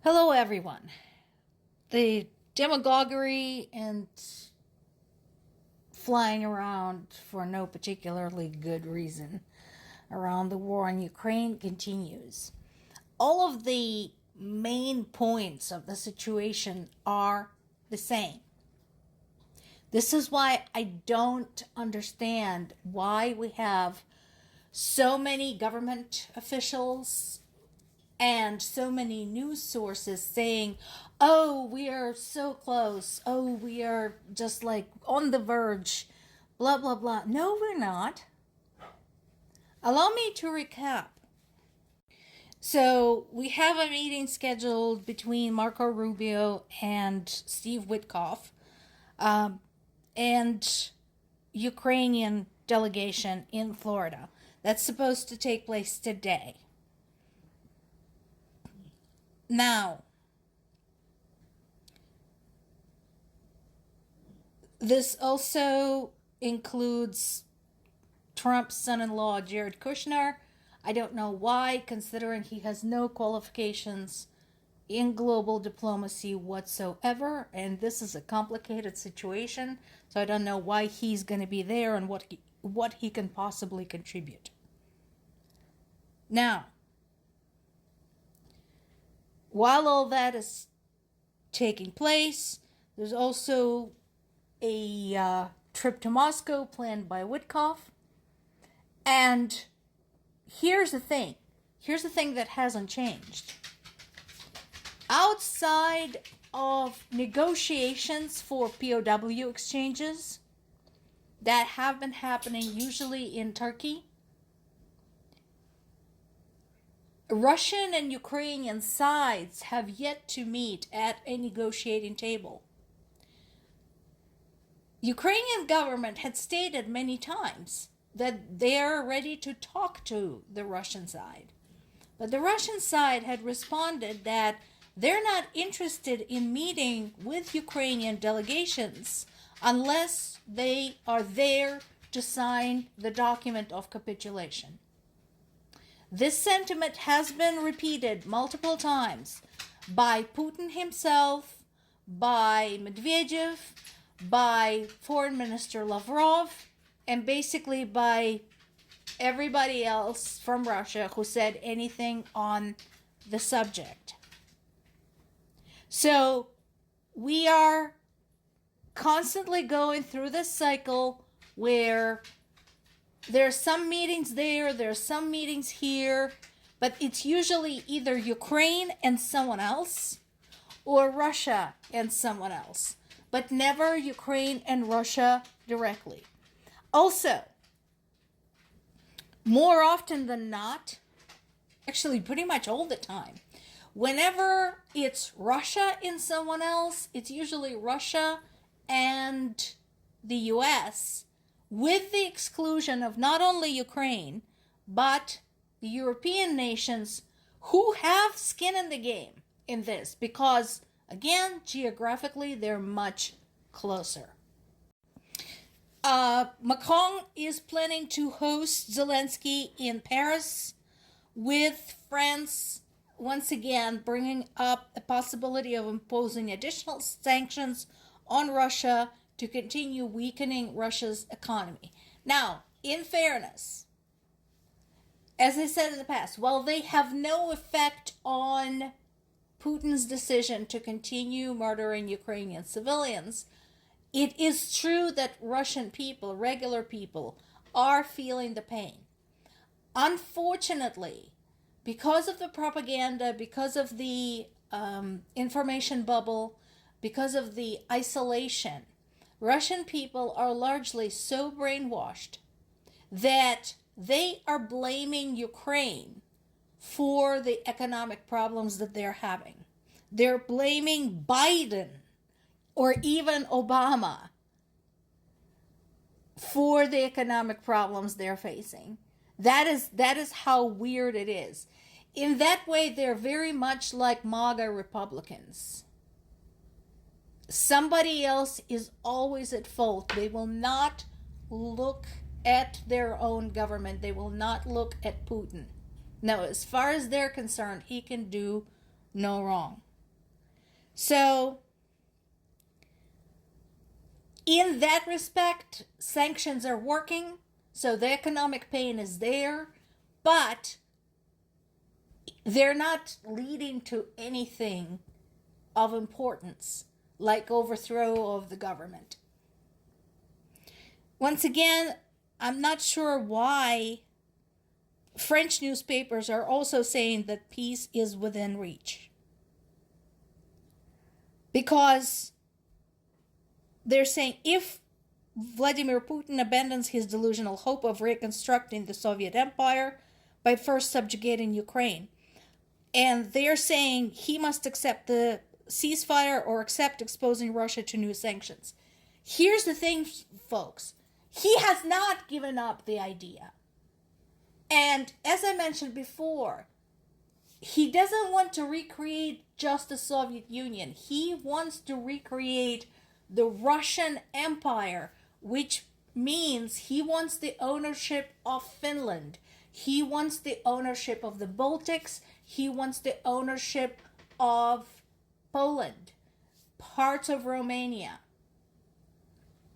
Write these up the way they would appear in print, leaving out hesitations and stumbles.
Hello, everyone. The demagoguery and flying around for no particularly good reason around the war in Ukraine continues. All of the main points of the situation are the same. This is why I don't understand why we have so many government officials and so many news sources saying, oh, we are so close. Oh, we are just like on the verge, blah, blah, blah. No, we're not. Allow me to recap. So we have a meeting scheduled between Marco Rubio and Steve Witkoff and Ukrainian delegation in Florida. That's supposed to take place today. Now, this also includes Trump's son-in-law, Jared Kushner. I don't know why, considering he has no qualifications in global diplomacy whatsoever, and this is a complicated situation, so I don't know why he's going to be there and what he can possibly contribute. Now, while all that is taking place, there's also a trip to Moscow planned by Witkoff. And here's the thing. Here's the thing that hasn't changed. Outside of negotiations for POW exchanges that have been happening usually in Turkey, Russian and Ukrainian sides have yet to meet at a negotiating table. Ukrainian government had stated many times that they're ready to talk to the Russian side. But the Russian side had responded that they're not interested in meeting with Ukrainian delegations unless they are there to sign the document of capitulation. This sentiment has been repeated multiple times by Putin himself, by Medvedev, by Foreign Minister Lavrov, and basically by everybody else from Russia who said anything on the subject. So we are constantly going through this cycle where there are some meetings there are some meetings here, but it's usually either Ukraine and someone else or Russia and someone else, but never Ukraine and Russia directly. Also, more often than not, actually pretty much all the time, whenever it's Russia and someone else, it's usually Russia and the US, with the exclusion of not only Ukraine, but the European nations who have skin in the game in this, because, again, geographically, they're much closer. Macron is planning to host Zelensky in Paris, with France once again bringing up the possibility of imposing additional sanctions on Russia to continue weakening Russia's economy. Now, in fairness, as I said in the past, while they have no effect on Putin's decision to continue murdering Ukrainian civilians, it is true that Russian people, regular people, are feeling the pain. Unfortunately, because of the propaganda, because of the information bubble, because of the isolation, Russian people are largely so brainwashed that they are blaming Ukraine for the economic problems that they're having. They're blaming Biden or even Obama for the economic problems they're facing. That is how weird it is. In that way, they're very much like MAGA Republicans. Somebody else is always at fault. They will not look at their own government. They will not look at Putin. Now, as far as they're concerned, he can do no wrong. So, in that respect, sanctions are working. So the economic pain is there, but they're not leading to anything of importance, like overthrow of the government. Once again, I'm not sure why French newspapers are also saying that peace is within reach. Because they're saying if Vladimir Putin abandons his delusional hope of reconstructing the Soviet Empire by first subjugating Ukraine, and they're saying he must accept the ceasefire or accept exposing Russia to new sanctions. Here's the thing, folks. He has not given up the idea. And as I mentioned before, he doesn't want to recreate just the Soviet Union. He wants to recreate the Russian Empire, which means he wants the ownership of Finland. He wants the ownership of the Baltics. He wants the ownership of Poland, parts of Romania,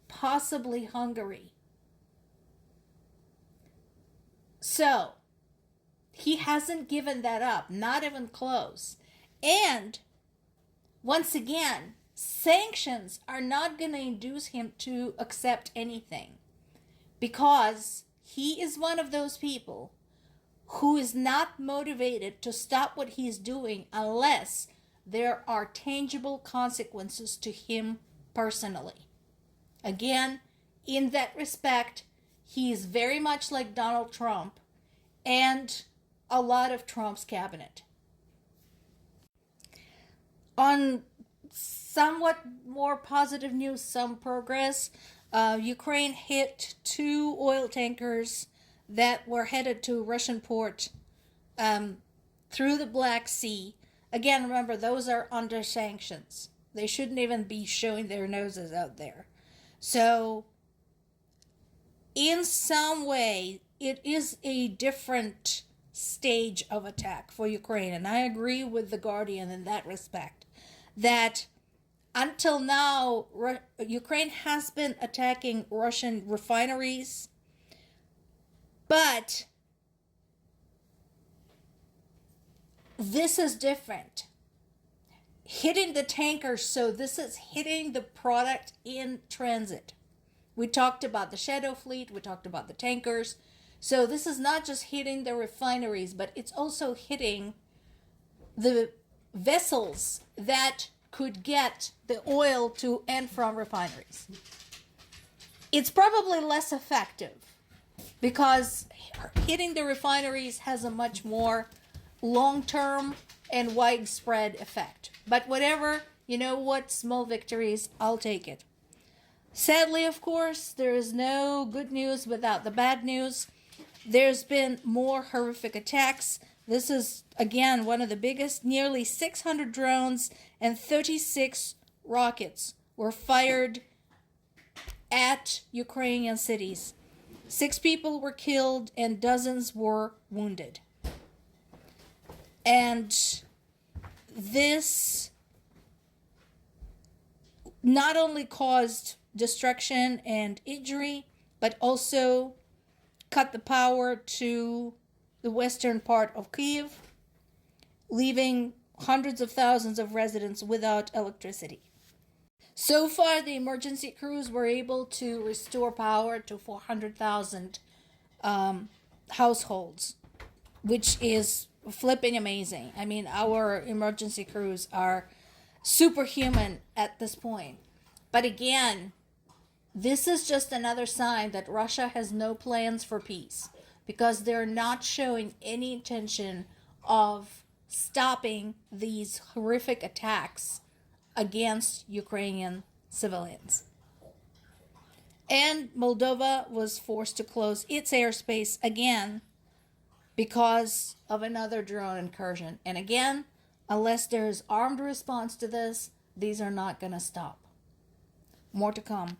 possibly Hungary. So, he hasn't given that up, not even close. And, once again, sanctions are not going to induce him to accept anything, because he is one of those people who is not motivated to stop what he's doing unless there are tangible consequences to him personally. Again, in that respect, he is very much like Donald Trump and a lot of Trump's cabinet. On somewhat more positive news, some progress, Ukraine hit 2 oil tankers that were headed to Russian port through the Black Sea. Again, remember, those are under sanctions. They shouldn't even be showing their noses out there. So, in some way, it is a different stage of attack for Ukraine. And I agree with The Guardian in that respect, that until now, Ukraine has been attacking Russian refineries, but this is different. Hitting the tankers, so this is hitting the product in transit. We talked about the Shadow Fleet, we talked about the tankers. So this is not just hitting the refineries, but it's also hitting the vessels that could get the oil to and from refineries. It's probably less effective because hitting the refineries has a much more long-term and widespread effect. But whatever, you know what, small victories, I'll take it. Sadly, of course, there is no good news without the bad news. There's been more horrific attacks. This is, again, one of the biggest. Nearly 600 drones and 36 rockets were fired at Ukrainian cities. 6 people were killed and dozens were wounded. And this not only caused destruction and injury, but also cut the power to the western part of Kyiv, leaving hundreds of thousands of residents without electricity. So far, the emergency crews were able to restore power to 400,000 households, which is flipping amazing. I mean, our emergency crews are superhuman at this point. But again, this is just another sign that Russia has no plans for peace, because they're not showing any intention of stopping these horrific attacks against Ukrainian civilians. And Moldova was forced to close its airspace again because of another drone incursion. And again, unless there is armed response to this, these are not going to stop. More to come.